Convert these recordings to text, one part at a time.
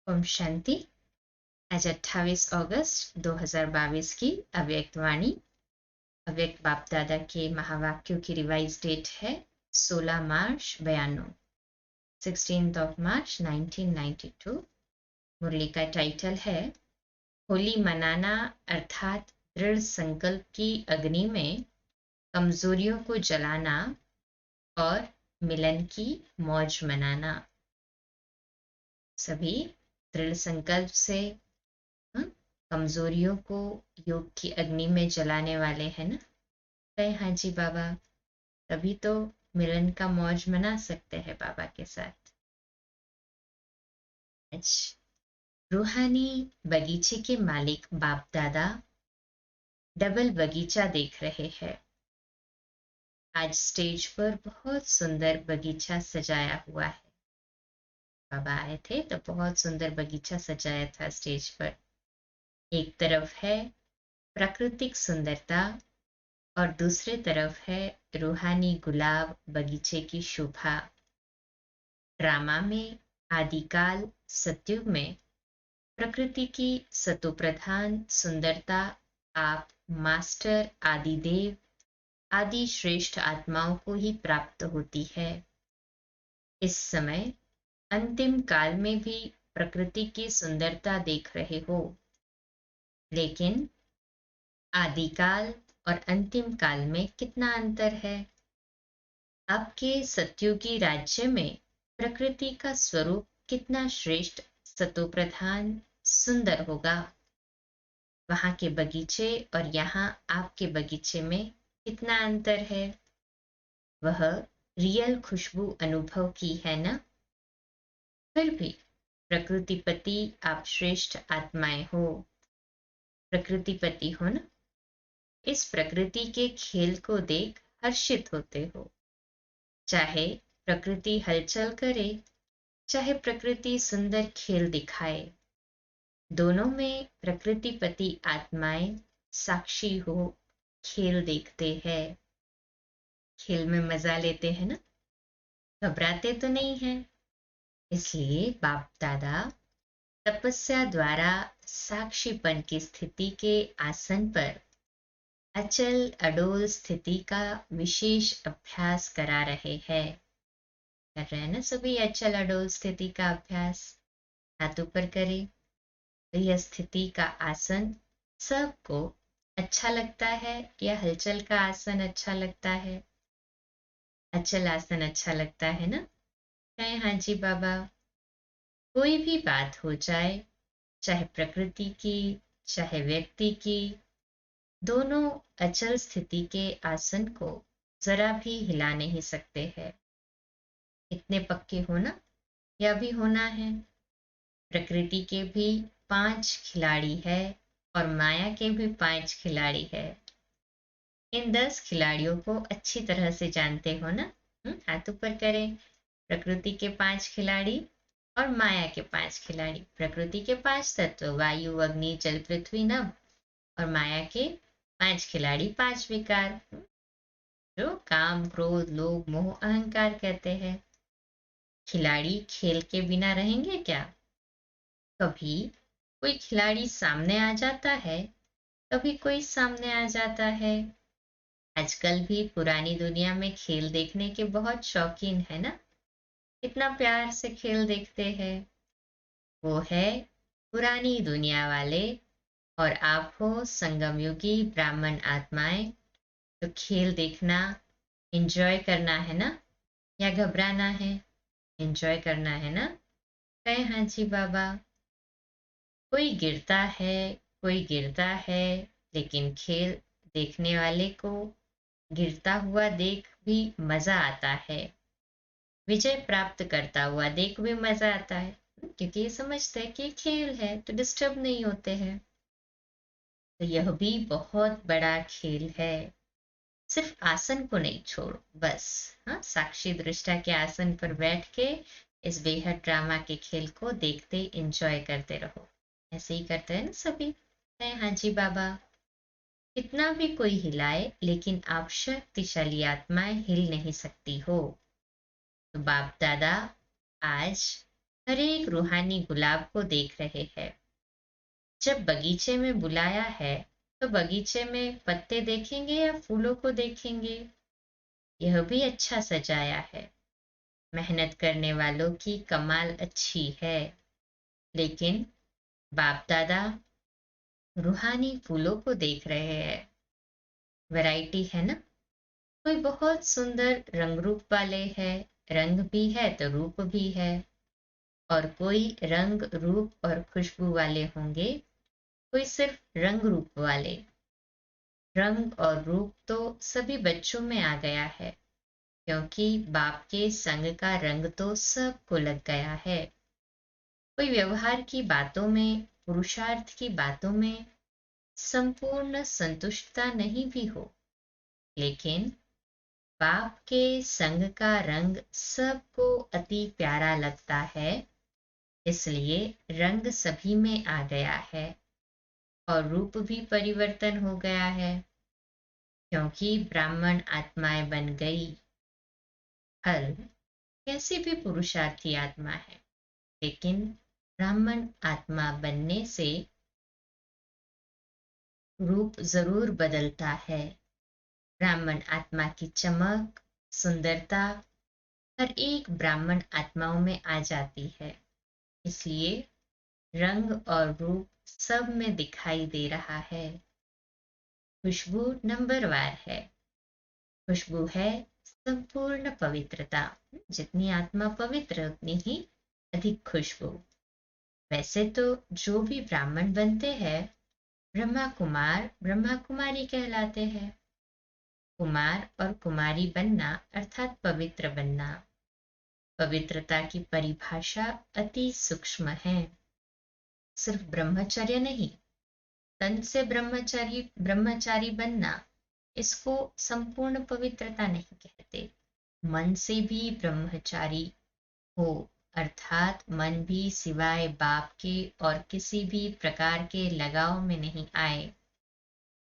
ओम शांति। आज 28 अगस्त 2022 की अव्यक्त वाणी अव्यक्त बाप दादा के महावाक्यों की रिवाइज डेट है 16 मार्च 92, 16 मार्च 1992। मुरली का टाइटल है होली मनाना अर्थात दृढ़ संकल्प की अग्नि में कमजोरियों को जलाना और मिलन की मौज मनाना। सभी दृढ़ संकल्प से कमजोरियों को योग की अग्नि में जलाने वाले हैं ना। कहे हाँ जी बाबा, तभी तो मिलन का मौज मना सकते हैं बाबा के साथ। आज रूहानी बगीचे के मालिक बाप दादा डबल बगीचा देख रहे हैं। आज स्टेज पर बहुत सुंदर बगीचा सजाया हुआ है। बाबा आए थे तो बहुत सुंदर बगीचा सजाया था स्टेज पर। एक तरफ है प्राकृतिक सुंदरता और दूसरे तरफ है रूहानी गुलाब बगीचे की शोभा। ड्रामा में आदिकाल सतयुग में प्रकृति की सतोप्रधान सुंदरता आप मास्टर आदिदेव आदि श्रेष्ठ आत्माओं को ही प्राप्त होती है। इस समय अंतिम काल में भी प्रकृति की सुंदरता देख रहे हो, लेकिन आदिकाल और अंतिम काल में कितना अंतर है। आपके सतयुगी राज्य में प्रकृति का स्वरूप कितना श्रेष्ठ सतोप्रधान सुंदर होगा। वहां के बगीचे और यहाँ आपके बगीचे में कितना अंतर है। वह रियल खुशबू अनुभव की है ना। फिर भी प्रकृतिपति आप श्रेष्ठ आत्माएं हो, प्रकृतिपति हो ना। इस प्रकृति के खेल को देख हर्षित होते हो। चाहे प्रकृति हलचल करे, चाहे प्रकृति सुंदर खेल दिखाए, दोनों में प्रकृतिपति आत्माएं साक्षी हो, खेल देखते हैं, खेल में मजा लेते हैं ना, घबराते तो नहीं है। इसलिए बाप दादा तपस्या द्वारा साक्षीपन की स्थिति के आसन पर अचल अडोल स्थिति का विशेष अभ्यास करा रहे हैं। कर रहे हैं ना सभी अचल अडोल स्थिति का अभ्यास। हाथ ऊपर करें। तो यह स्थिति का आसन सबको अच्छा लगता है या हलचल का आसन अच्छा लगता है? अचल आसन अच्छा लगता है ना। कहें हाँ जी बाबा। कोई भी बात हो जाए, चाहे प्रकृति की चाहे व्यक्ति की, दोनों अचल स्थिति के आसन को जरा भी हिला नहीं सकते हैं। इतने पक्के होना या भी होना है। प्रकृति के भी 5 खिलाड़ी है और माया के भी 5 खिलाड़ी है। इन 10 खिलाड़ियों को अच्छी तरह से जानते हो ना। हाथ ऊपर करें। प्रकृति के 5 खिलाड़ी और माया के 5 खिलाड़ी। प्रकृति के 5 तत्व वायु अग्नि जल पृथ्वी नभ, और माया के 5 खिलाड़ी 5 विकार, जो काम क्रोध लोभ मोह अहंकार कहते हैं। खिलाड़ी खेल के बिना रहेंगे क्या? कभी कोई खिलाड़ी सामने आ जाता है, कभी कोई सामने आ जाता है। आजकल भी पुरानी दुनिया में खेल देखने के बहुत शौकीन है ना। इतना प्यार से खेल देखते हैं। वो है पुरानी दुनिया वाले और आप हो संगम युगी ब्राह्मण आत्माएं। तो खेल देखना एंजॉय करना है ना, या घबराना है? एंजॉय करना है ना। कहे हाँ जी बाबा। कोई गिरता है, कोई गिरता है, लेकिन खेल देखने वाले को गिरता हुआ देख भी मजा आता है। विजय प्राप्त करता हुआ देख भी मजा आता है, क्योंकि ये समझते हैं कि खेल है तो डिस्टर्ब नहीं होते हैं। तो यह भी बहुत बड़ा खेल है। सिर्फ आसन को नहीं छोड़ो बस। हाँ, साक्षी दृष्टा के आसन पर बैठ के इस बेहद ड्रामा के खेल को देखते एंजॉय करते रहो। ऐसे ही करते हैं ना सभी। है हाँ जी बाबा। कितना भी कोई हिलाए, लेकिन आप शक्तिशाली आत्माएं हिल नहीं सकती हो। तो बाप दादा आज हर एक रूहानी गुलाब को देख रहे हैं। जब बगीचे में बुलाया है, तो बगीचे में पत्ते देखेंगे या फूलों को देखेंगे? यह भी अच्छा सजाया है। मेहनत करने वालों की कमाल अच्छी है। लेकिन बाप दादा रूहानी फूलों को देख रहे हैं। वैरायटी है ना? कोई बहुत सुंदर रंग रूप वाले है। रंग भी है तो रूप भी है। और कोई रंग रूप और खुशबू वाले होंगे, कोई सिर्फ रंग रूप वाले। रंग और रूप तो सभी बच्चों में आ गया है, क्योंकि बाप के संग का रंग तो सबको लग गया है। कोई व्यवहार की बातों में, पुरुषार्थ की बातों में संपूर्ण संतुष्टता नहीं भी हो, लेकिन बाप के संग का रंग सबको अति प्यारा लगता है। इसलिए रंग सभी में आ गया है और रूप भी परिवर्तन हो गया है, क्योंकि ब्राह्मण आत्माएं बन गई। फल कैसी भी पुरुषार्थी आत्मा है, लेकिन ब्राह्मण आत्मा बनने से रूप जरूर बदलता है। ब्राह्मण आत्मा की चमक, सुंदरता हर एक ब्राह्मण आत्माओं में आ जाती है। इसलिए रंग और रूप सब में दिखाई दे रहा है। खुशबू नंबरवार है। खुशबू है संपूर्ण पवित्रता। जितनी आत्मा पवित्र उतनी ही अधिक खुशबू। वैसे तो जो भी ब्राह्मण बनते हैं, ब्रह्मा कुमार ब्रह्मा कुमारी कहलाते हैं। कुमार और कुमारी बनना अर्थात पवित्र बनना। पवित्रता की परिभाषा अति सूक्ष्म है। सिर्फ ब्रह्मचर्य नहीं, तन से ब्रह्मचारी बनना, इसको संपूर्ण पवित्रता नहीं कहते। मन से भी ब्रह्मचारी हो, अर्थात मन भी सिवाय बाप के और किसी भी प्रकार के लगाव में नहीं आए।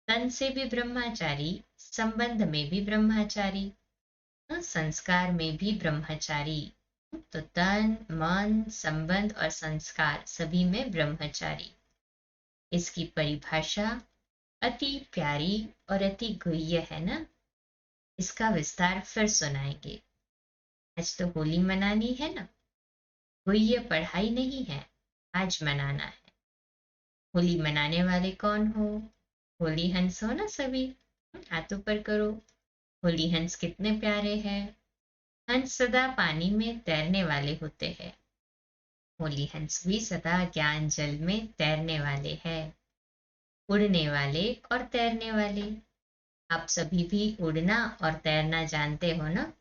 तन से भी ब्रह्मचारी, संबंध में भी ब्रह्मचारी, संस्कार में भी ब्रह्मचारी। तो तन, मन, संबंध और संस्कार सभी में ब्रह्मचारी। इसकी परिभाषा अति प्यारी और अति गुह्य है ना? इसका विस्तार फिर सुनाएंगे। आज तो होली मनानी है ना? गुह्य पढ़ाई नहीं है, आज मनाना है। होली मनाने वाले कौन हो? होली हंस हो ना सभी? हाथ ऊपर करो। होली हंस कितने प्यारे हैं। हंस सदा पानी में तैरने वाले होते हैं। होली हंस भी सदा ज्ञान जल में तैरने वाले हैं। उड़ने वाले और तैरने वाले। आप सभी भी उड़ना और तैरना जानते हो ना?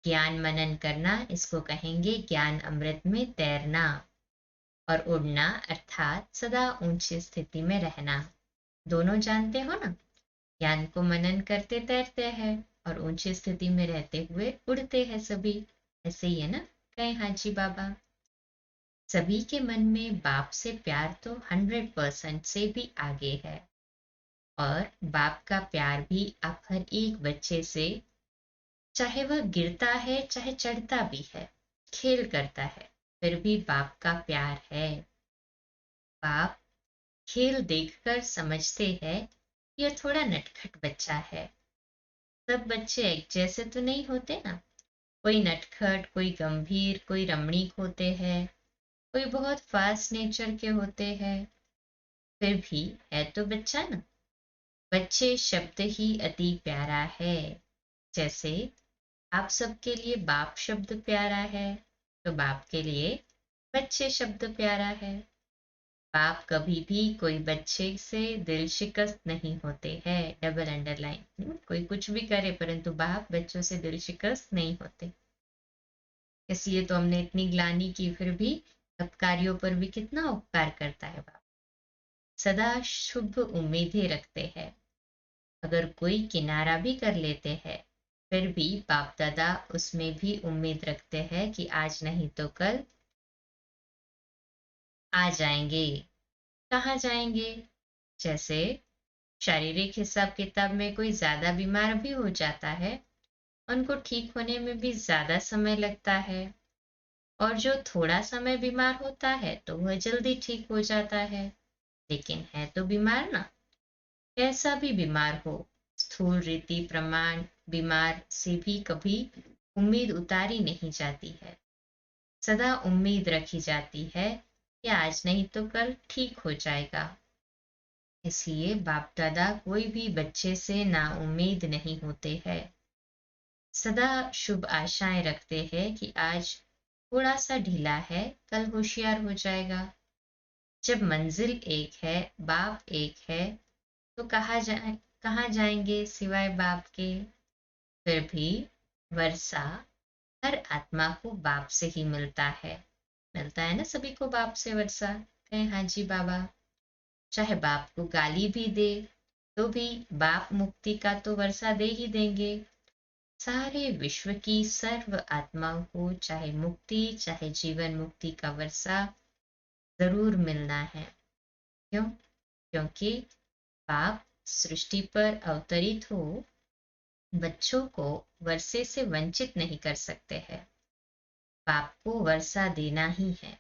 ज्ञान मनन करना, इसको कहेंगे ज्ञान अमृत में तैरना। और उड़ना अर्थात सदा ऊंची स्थिति में रहना। दोनों जानते हो ना? ज्ञान को मनन करते तैरते हैं और ऊंची स्थिति में रहते हुए उड़ते हैं सभी। ऐसे ही है ना? कहें हाजी बाबा। सभी के मन में बाप से प्यार तो 100% से भी आगे है। और बाप का प्यार भी आप हर एक बच्चे से, चाहे वह गिरता है चाहे चढ़ता भी है, खेल करता है, फिर भी बाप का प्यार है। बाप खेल देखकर समझते हैं यह थोड़ा नटखट बच्चा है। सब बच्चे एक जैसे तो नहीं होते ना। कोई नटखट, कोई गंभीर, कोई रमणीक होते हैं, कोई बहुत फास्ट नेचर के होते हैं। फिर भी है तो बच्चा ना। बच्चे शब्द ही अति प्यारा है। जैसे आप सबके लिए बाप शब्द प्यारा है, तो बाप के लिए बच्चे शब्द प्यारा है। बाप कभी भी कोई बच्चे से दिल शिकस्त नहीं होते हैं। Double underline. कोई कुछ भी करे परंतु बाप बच्चों से दिल शिकस्त नहीं होते। इसलिए तो हमने इतनी ग्लानि की, फिर भी अपकारियों पर भी कितना उपकार करता है बाप। सदा शुभ उम्मीदें रखते हैं। अगर कोई किनारा भी कर लेते हैं, फिर भी बाप दादा उसमें भी उम्मीद रखते हैं कि आज नहीं तो कल आ जाएंगे। कहाँ जाएंगे? जैसे शारीरिक हिसाब किताब में कोई ज्यादा बीमार भी हो जाता है, उनको ठीक होने में भी ज्यादा समय लगता है। और जो थोड़ा समय बीमार होता है तो वह जल्दी ठीक हो जाता है। लेकिन है तो बीमार ना, कैसा भी बीमार हो, स्थूल रीति प्रमाण बीमार से भी कभी उम्मीद उतारी नहीं जाती है। सदा उम्मीद रखी जाती है कि आज नहीं तो कल ठीक हो जाएगा। इसलिए बाप दादा कोई भी बच्चे से नाउम्मीद नहीं होते हैं। सदा शुभ आशाएं रखते हैं कि आज थोड़ा सा ढीला है, कल होशियार हो जाएगा। जब मंजिल एक है, बाप एक है, तो कहाँ जाएंगे सिवाय बाप के। फिर भी वर्षा हर आत्मा को बाप से ही मिलता है ना सभी को बाप से वर्षा। कहें हाँ जी बाबा। चाहे बाप को गाली भी दे तो भी बाप मुक्ति का तो वर्षा दे ही देंगे। सारे विश्व की सर्व आत्माओं को चाहे मुक्ति चाहे जीवन मुक्ति का वर्षा जरूर मिलना है। क्यों? क्योंकि बाप सृष्टि पर अवतरित हो बच्चों को वर्षे से वंचित नहीं कर सकते हैं। बाप को वर्षा देना ही है,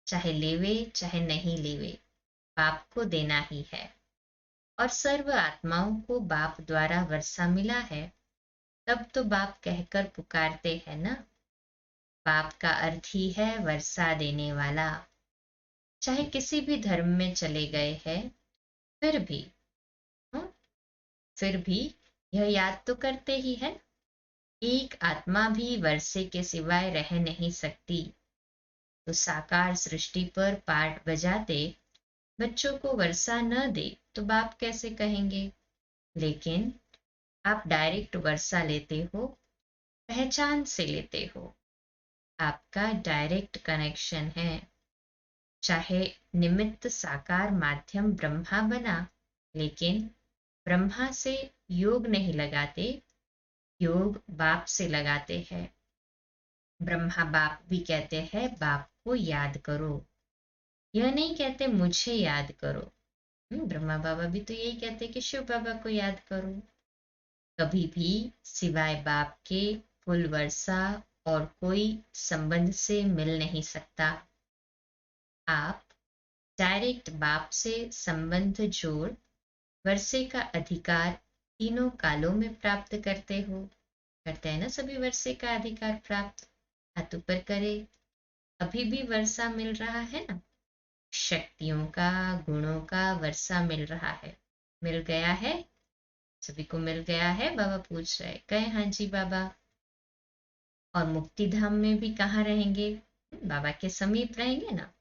चाहे लेवे चाहे नहीं लेवे, बाप को देना ही है। और सर्व आत्माओं को बाप द्वारा वर्षा मिला है, तब तो बाप कहकर पुकारते हैं ना। बाप का अर्थ ही है वर्षा देने वाला। चाहे किसी भी धर्म में चले गए हैं, फिर भी हूँ, फिर भी यह याद तो करते ही है, एक आत्मा भी वर्षे के सिवाय रह नहीं सकती। तो साकार सृष्टि पर पाठ बजाते बच्चों को वर्षा न दे तो बाप कैसे कहेंगे। लेकिन आप डायरेक्ट वर्षा लेते हो, पहचान से लेते हो। आपका डायरेक्ट कनेक्शन है। चाहे निमित्त साकार माध्यम ब्रह्मा बना, लेकिन ब्रह्मा से योग नहीं लगाते, योग बाप से लगाते हैं। ब्रह्मा बाप भी कहते हैं बाप को याद करो, यह नहीं कहते मुझे याद करो। ब्रह्मा बाबा भी तो यही कहते कि शिव बाबा को याद करो। कभी भी सिवाय बाप के फुल वर्षा और कोई संबंध से मिल नहीं सकता। आप डायरेक्ट बाप से संबंध जोड़ वर्षे का अधिकार तीनों कालों में प्राप्त करते हो। करते हैं ना सभी वर्षे का अधिकार प्राप्त। हाथ ऊपर करे। अभी भी वर्षा मिल रहा है ना, शक्तियों का गुणों का वर्षा मिल रहा है। मिल गया है, सभी को मिल गया है। बाबा पूछ रहे, कहे हाँ जी बाबा। और मुक्ति धाम में भी कहाँ रहेंगे? बाबा के समीप रहेंगे ना।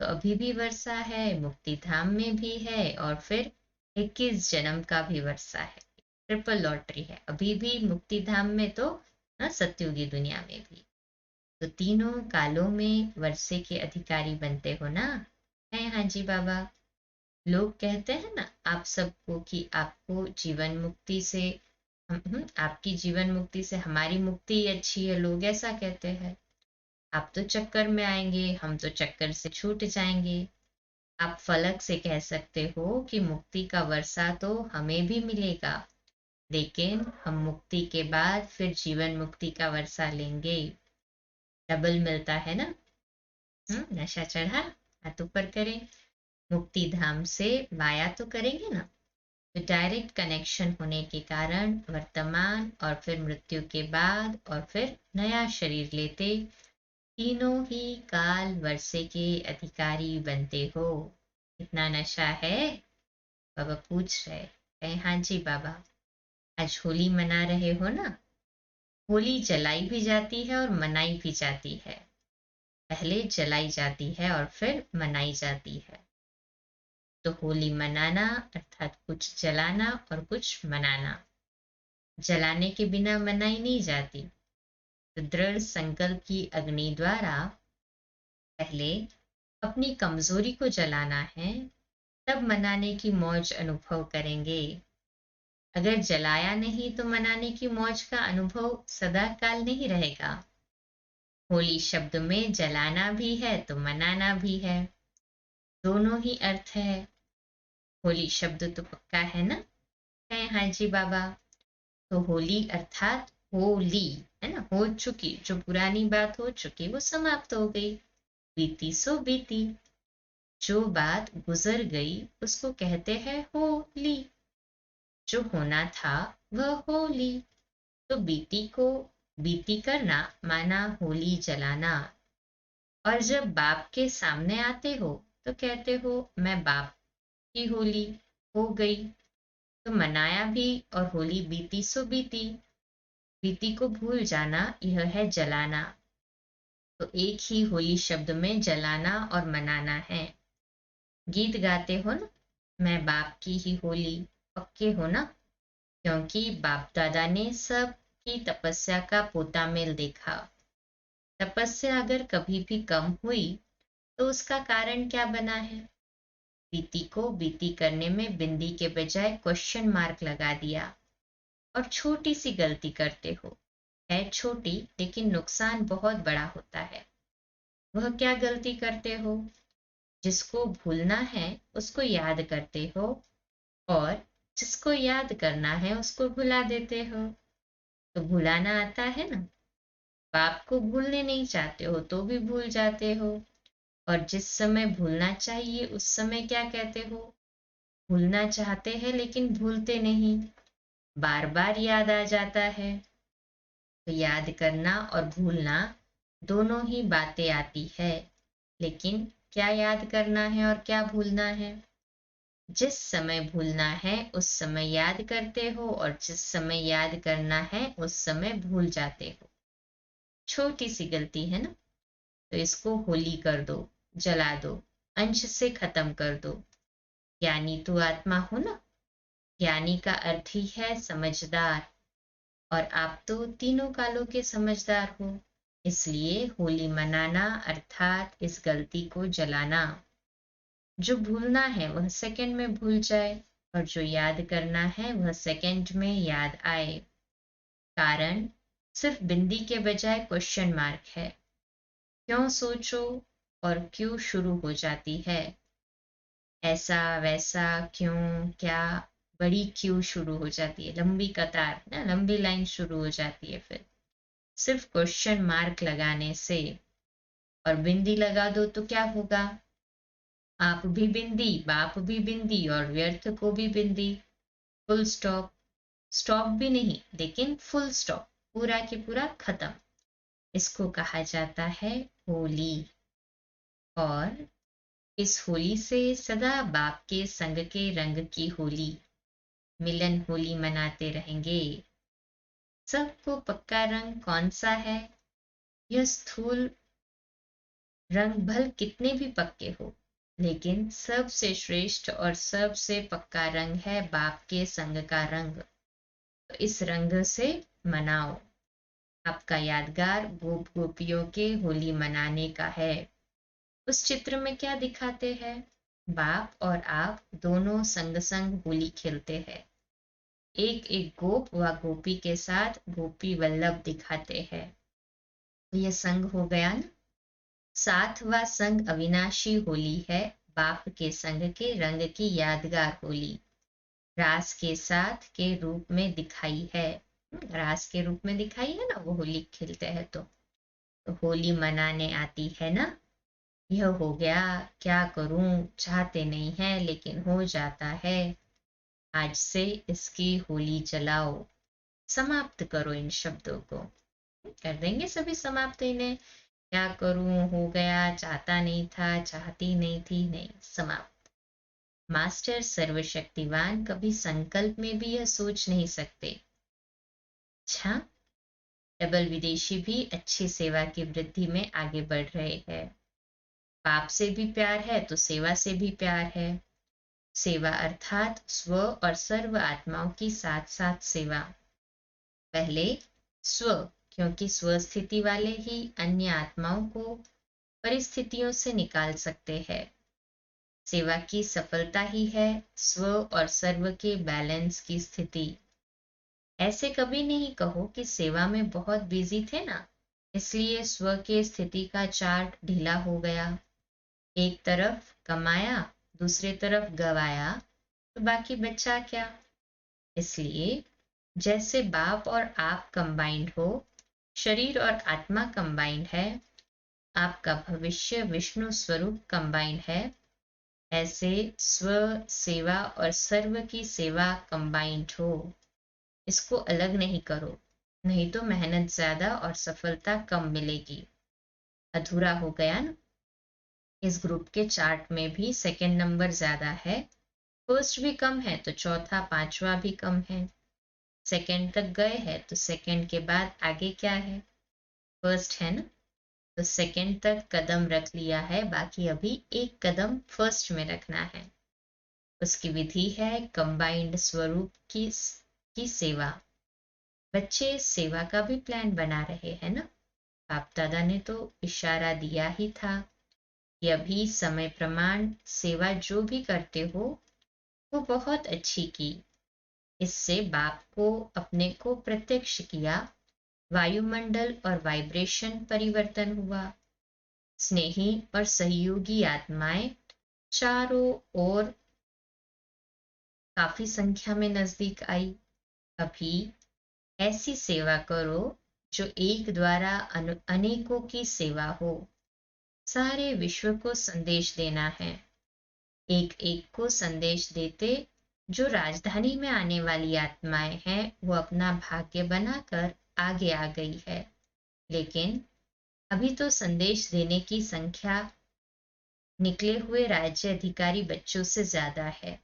तो अभी भी वर्षा है, मुक्ति धाम में भी है, और फिर 21 जन्म का भी वर्षा है। ट्रिपल लॉटरी है अभी भी मुक्ति धाम में, तो ना सत्युगी दुनिया में भी। तो तीनों कालों में वर्षे के अधिकारी बनते हो ना। है हाँ जी बाबा। लोग कहते हैं ना आप सबको कि आपको जीवन मुक्ति से आपकी जीवन मुक्ति से हमारी मुक्ति ही अच्छी है। लोग ऐसा कहते हैं। आप तो चक्कर में आएंगे, हम तो चक्कर से छूट जाएंगे। आप फलक से कह सकते हो कि मुक्ति का वर्षा तो हमें भी मिलेगा, लेकिन हम मुक्ति के बाद फिर जीवन मुक्ति का वर्षा लेंगे। डबल मिलता है ना। नशा चढ़ा, हाथ ऊपर करें। मुक्ति धाम से वाया तो करेंगे ना। तो डायरेक्ट कनेक्शन होने के कारण वर्तमान और फिर मृत्यु के बाद और फिर नया शरीर लेते तीनों ही काल वर्षे के अधिकारी बनते हो। इतना नशा है? बाबा पूछ रहे। कहे हाँ जी बाबा। आज होली मना रहे हो ना। होली जलाई भी जाती है और मनाई भी जाती है। पहले जलाई जाती है और फिर मनाई जाती है। तो होली मनाना अर्थात कुछ जलाना और कुछ मनाना। जलाने के बिना मनाई नहीं जाती। तो दृढ़ संकल्प की अग्नि द्वारा पहले अपनी कमजोरी को जलाना है, तब मनाने की मौज अनुभव करेंगे। अगर जलाया नहीं तो मनाने की मौज का अनुभव सदा काल नहीं रहेगा। होली शब्द में जलाना भी है तो मनाना भी है, दोनों ही अर्थ है। होली शब्द तो पक्का है ना। है हाँ जी बाबा। तो होली अर्थात होली, है ना, हो चुकी, जो पुरानी बात हो चुकी वो समाप्त हो गई। बीती सो बीती, जो बात गुजर गई उसको कहते हैं होली। जो होना था वह होली। तो बीती को बीती करना माना होली जलाना। और जब बाप के सामने आते हो तो कहते हो मैं बाप की होली हो गई। तो मनाया भी, और होली बीती सो बीती। बीती को भूल जाना यह है जलाना। तो एक ही होली शब्द में जलाना और मनाना है। गीत गाते हो ना, मैं बाप की ही होली, पक्के हो ना, क्योंकि बाप दादा ने सब की तपस्या का पोता मेल देखा। तपस्या अगर कभी भी कम हुई तो उसका कारण क्या बना है? बीती को बीती करने में बिंदी के बजाय क्वेश्चन मार्क लगा दिया। और छोटी सी गलती करते हो, है छोटी लेकिन नुकसान बहुत बड़ा होता है। वह क्या गलती करते हो? जिसको भूलना है उसको याद करते हो, और जिसको याद करना है उसको भुला देते हो। तो भुलाना आता है ना, बाप को भूलने नहीं चाहते हो तो भी भूल जाते हो। और जिस समय भूलना चाहिए उस समय क्या कहते हो? भूलना चाहते हैं लेकिन भूलते नहीं, बार बार याद आ जाता है। तो याद करना और भूलना दोनों ही बातें आती है, लेकिन क्या याद करना है और क्या भूलना है? जिस समय भूलना है उस समय याद करते हो, और जिस समय याद करना है उस समय भूल जाते हो। छोटी सी गलती है ना, तो इसको होली कर दो, जला दो, अंश से खत्म कर दो। ज्ञानी तो आत्मा हो ना, ज्ञानी का अर्थ ही है समझदार, और आप तो तीनों कालों के समझदार हो। इसलिए होली मनाना अर्थात इस गलती को जलाना। जो भूलना है वह सेकंड में भूल जाए, और जो याद करना है वह सेकंड में याद आए। कारण सिर्फ बिंदी के बजाय क्वेश्चन मार्क है। क्यों सोचो और क्यों शुरू हो जाती है। ऐसा वैसा क्यों क्या, बड़ी क्यों शुरू हो जाती है, लंबी कतार ना, लंबी लाइन शुरू हो जाती है। फिर सिर्फ क्वेश्चन मार्क लगाने से, और बिंदी लगा दो तो क्या होगा? आप भी बिंदी, बाप भी बिंदी, और व्यर्थ को भी बिंदी। Full stop. स्टॉप भी नहीं लेकिन फुल स्टॉप, पूरा के पूरा खत्म। इसको कहा जाता है होली। और इस होली से सदा बाप के संग के रंग की होली, मिलन होली मनाते रहेंगे। सबको पक्का रंग कौन सा है? यह स्थूल रंग भल कितने भी पक्के हो, लेकिन सबसे श्रेष्ठ और सबसे पक्का रंग है बाप के संग का रंग। तो इस रंग से मनाओ। आपका यादगार गोप गोपियों के होली मनाने का है। उस चित्र में क्या दिखाते हैं? बाप और आप दोनों संग संग होली खेलते हैं। एक एक गोप व गोपी के साथ गोपी वल्लभ दिखाते हैं। तो यह संग हो गया ना। साथ व संग अविनाशी होली है, बाप के संग के रंग की यादगार होली। रास के साथ के रूप में दिखाई है। रास के रूप में दिखाई है ना, वो होली खेलते हैं तो होली मनाने आती है ना। यह हो गया, क्या करूं, चाहते नहीं है लेकिन हो जाता है। आज से इसकी होली जलाओ। समाप्त करो इन शब्दों को। कर देंगे सभी समाप्त इन्हें। क्या करूं, हो गया, चाहता नहीं था, चाहती नहीं थी, नहीं, समाप्त। मास्टर सर्वशक्तिवान कभी संकल्प में भी यह सोच नहीं सकते। अच्छा, डबल विदेशी भी अच्छी सेवा की वृद्धि में आगे बढ़ रहे हैं। पाप से भी प्यार है तो सेवा से भी प्यार है। सेवा अर्थात स्व और सर्व आत्माओं की साथ साथ सेवा। पहले स्व, क्योंकि स्व स्थिति वाले ही अन्य आत्माओं को परिस्थितियों से निकाल सकते हैं। सेवा की सफलता ही है स्व और सर्व के बैलेंस की स्थिति। ऐसे कभी नहीं कहो कि सेवा में बहुत बिजी थे ना, इसलिए स्व के स्थिति का चार्ट ढीला हो गया। एक तरफ कमाया, दूसरी तरफ गवाया, तो बाकी बचा क्या? इसलिए जैसे बाप और आप कंबाइंड हो, शरीर और आत्मा कंबाइंड है, आपका भविष्य विष्णु स्वरूप कंबाइंड है, ऐसे स्व सेवा और सर्व की सेवा कंबाइंड हो। इसको अलग नहीं करो, नहीं तो मेहनत ज्यादा और सफलता कम मिलेगी। अधूरा हो गया ना। इस ग्रुप के चार्ट में भी सेकंड नंबर ज्यादा है, फर्स्ट भी कम है तो चौथा पांचवा भी कम है। सेकंड तक गए हैं तो सेकंड के बाद आगे क्या है? फर्स्ट है ना, तो सेकंड तक कदम रख लिया है, बाकी अभी एक कदम फर्स्ट में रखना है। उसकी विधि है कंबाइंड स्वरूप की सेवा। बच्चे सेवा का भी प्लान बना रहे हैं ना। बाप दादा ने तो इशारा दिया ही था कि अभी समय प्रमाण सेवा जो भी करते हो वो बहुत अच्छी की। इससे बाप को अपने को प्रत्यक्ष किया, वायुमंडल और वाइब्रेशन परिवर्तन हुआ। स्नेही और सहयोगी आत्माएं चारों ओर काफी संख्या में नजदीक आई। अभी ऐसी सेवा करो जो एक द्वारा अनेकों की सेवा हो। सारे विश्व को संदेश देना है। एक एक को संदेश देते जो राजधानी में आने वाली आत्माएं हैं वो अपना भाग्य बनाकर आगे आ गई है। लेकिन अभी तो संदेश देने की संख्या निकले हुए राज्य अधिकारी बच्चों से ज्यादा है।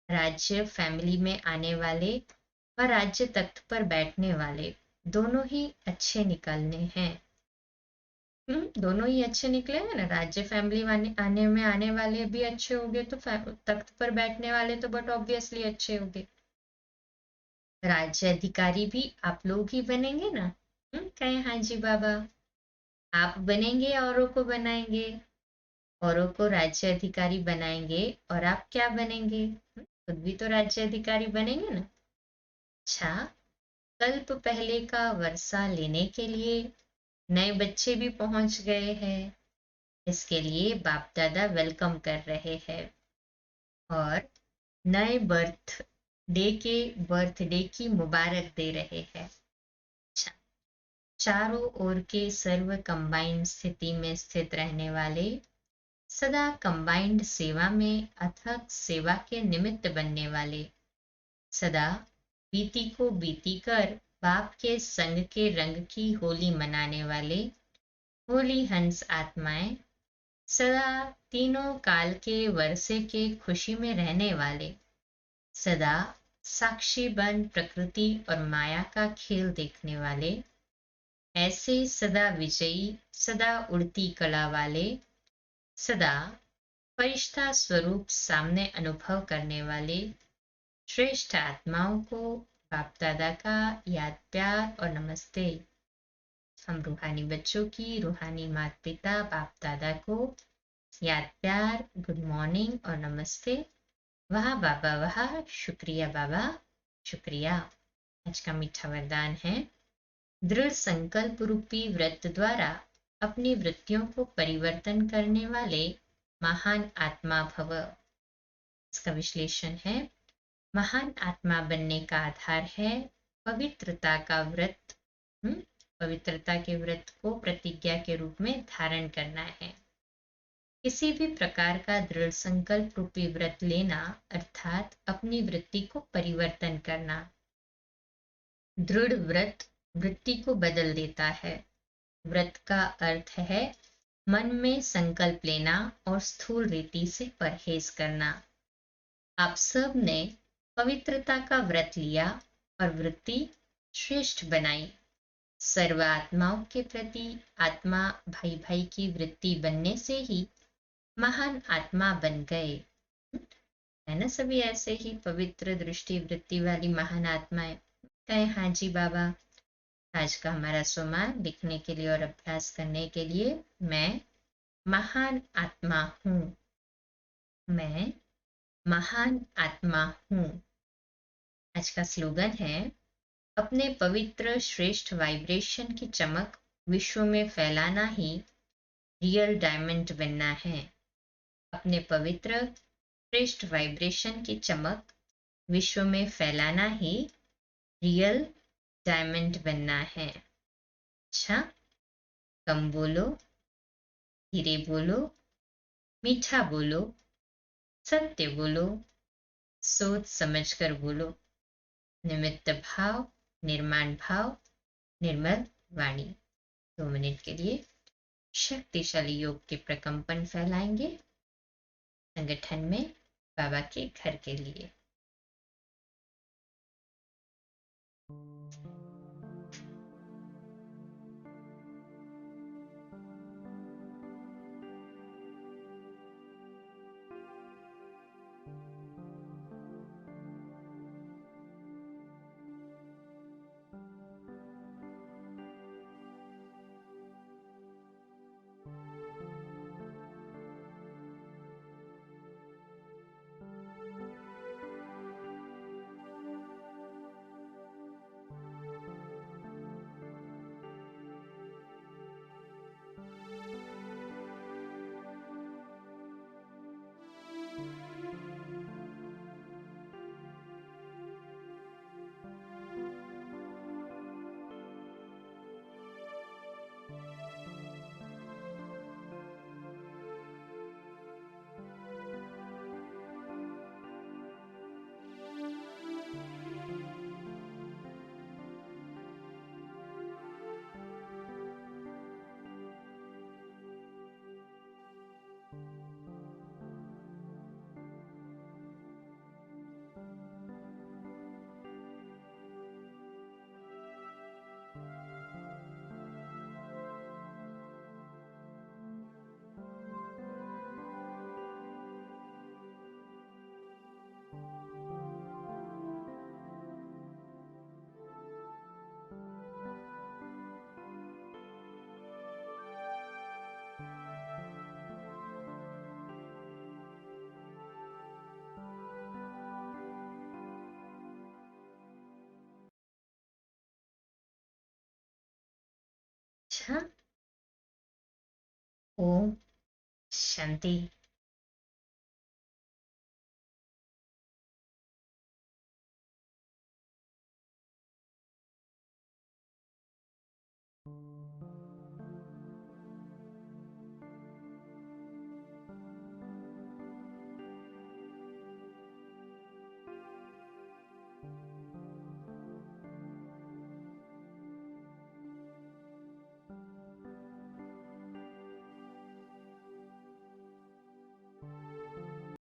राज्य फैमिली में आने वाले और राज्य तख्त पर बैठने वाले दोनों ही अच्छे निकलने हैं। दोनों ही अच्छे निकले हैं ना। राज्य फैमिली आने में आने वाले भी अच्छे होंगे तो तख्त पर बैठने वाले तो बट ऑब्वियसली अच्छे होंगे। राज्य अधिकारी भी आप लोग ही बनेंगे ना। कहे हाँ जी बाबा। आप बनेंगे, औरों को बनाएंगे, औरों को राज्य अधिकारी बनाएंगे, और आप क्या बनेंगे? खुद भी तो राज्य अधिकारी बनेंगे ना। अच्छा, कल्प पहले का वर्षा लेने के लिए नए बच्चे भी पहुंच गए हैं। इसके लिए बाप दादा वेलकम कर रहे हैं और नए बर्थडे की मुबारक दे रहे हैं। अच्छा, चारों ओर के सर्व कंबाइंड स्थिति में स्थित रहने वाले, सदा कंबाइंड सेवा में अथक सेवा के निमित्त बनने वाले, सदा बीती को बीती कर बाप के संग के रंग की होली मनाने वाले होली हंस आत्माएं, सदा तीनों काल के वर्षे के खुशी में रहने वाले, सदा साक्षी बन प्रकृति और माया का खेल देखने वाले, ऐसे सदा विजयी, सदा उड़ती कला वाले, सदा फरिश्ता स्वरूप सामने अनुभव करने वाले श्रेष्ठ आत्माओं को बाप दादा का याद प्यार और नमस्ते। हम रूहानी बच्चों की रूहानी माता पिता बाप दादा को याद प्यार, गुड मॉर्निंग और नमस्ते। वाह बाबा वाह, शुक्रिया बाबा शुक्रिया। आज का मीठा वरदान है, दृढ़ संकल्प रूपी व्रत द्वारा अपनी वृत्तियों को परिवर्तन करने वाले महान आत्मा भव। इसका विश्लेषण है, महान आत्मा बनने का आधार है पवित्रता का व्रत। पवित्रता के व्रत को प्रतिज्ञा के रूप में धारण करना है। किसी भी प्रकार का दृढ़ संकल्प रूपी व्रत लेना अर्थात अपनी वृत्ति को परिवर्तन करना। दृढ़ व्रत वृत्ति को बदल देता है। व्रत का अर्थ है मन में संकल्प लेना और स्थूल रीति से परहेज करना। आप सब ने पवित्रता का व्रत लिया और वृत्ति श्रेष्ठ बनाई। सर्व आत्माओं के प्रति आत्मा भाई भाई की वृत्ति बनने से ही महान आत्मा बन गए। है ना सभी ऐसे ही पवित्र दृष्टि वृत्ति वाली महान आत्माएं? कहे हाँ जी बाबा। आज का हमारा सोमवार लिखने के लिए और अभ्यास करने के लिए, मैं महान आत्मा हूँ, मैं महान आत्मा हूँ। आज का स्लोगन है, अपने पवित्र श्रेष्ठ वाइब्रेशन की चमक विश्व में फैलाना ही रियल डायमंड बनना है। अपने पवित्र श्रेष्ठ वाइब्रेशन की चमक विश्व में फैलाना ही रियल डायमंड बनना है। अच्छा, कम बोलो, धीरे बोलो, मीठा बोलो, सत्य बोलो, सोच समझ कर बोलो। निमित्त भाव, निर्माण भाव, निर्मल वाणी। 2 मिनट के लिए शक्तिशाली योग के प्रकंपन फैलाएंगे संगठन में बाबा के घर के लिए। अच्छा, ओम शांति।